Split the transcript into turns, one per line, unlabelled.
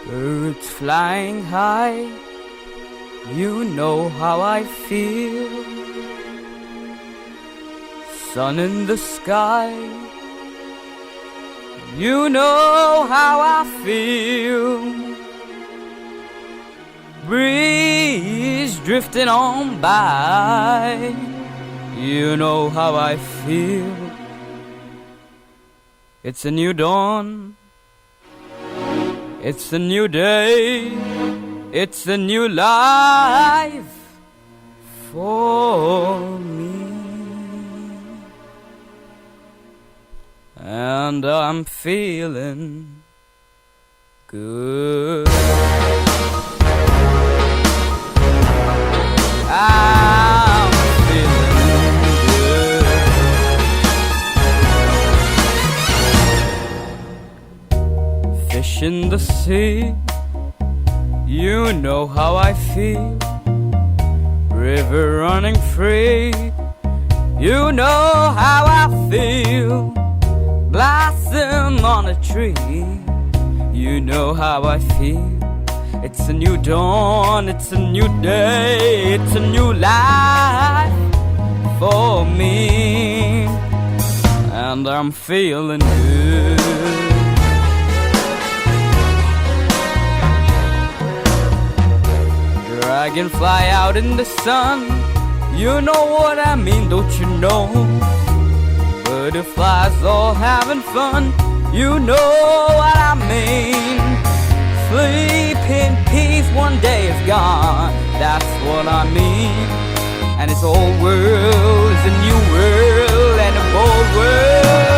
Birds flying high, you know how I feel. Sun in the sky, you know how I feel. Breeze drifting on by, you know how I feel. It's a new dawn, it's a new day, it's a new life for me. And I'm feeling good. I'm feeling good. Fish in the sea, you know how I feel. River running free, you know how I feel. Blossom on a tree, you know how I feel. It's a new dawn, it's a new day, it's a new life for me. And I'm feeling good. Dragonfly out in the sun, you know what I mean, don't you know? Butterflies all having fun, you know what I mean. Sleep in peace, one day is gone, that's what I mean. And this whole world is a new world and a bold world.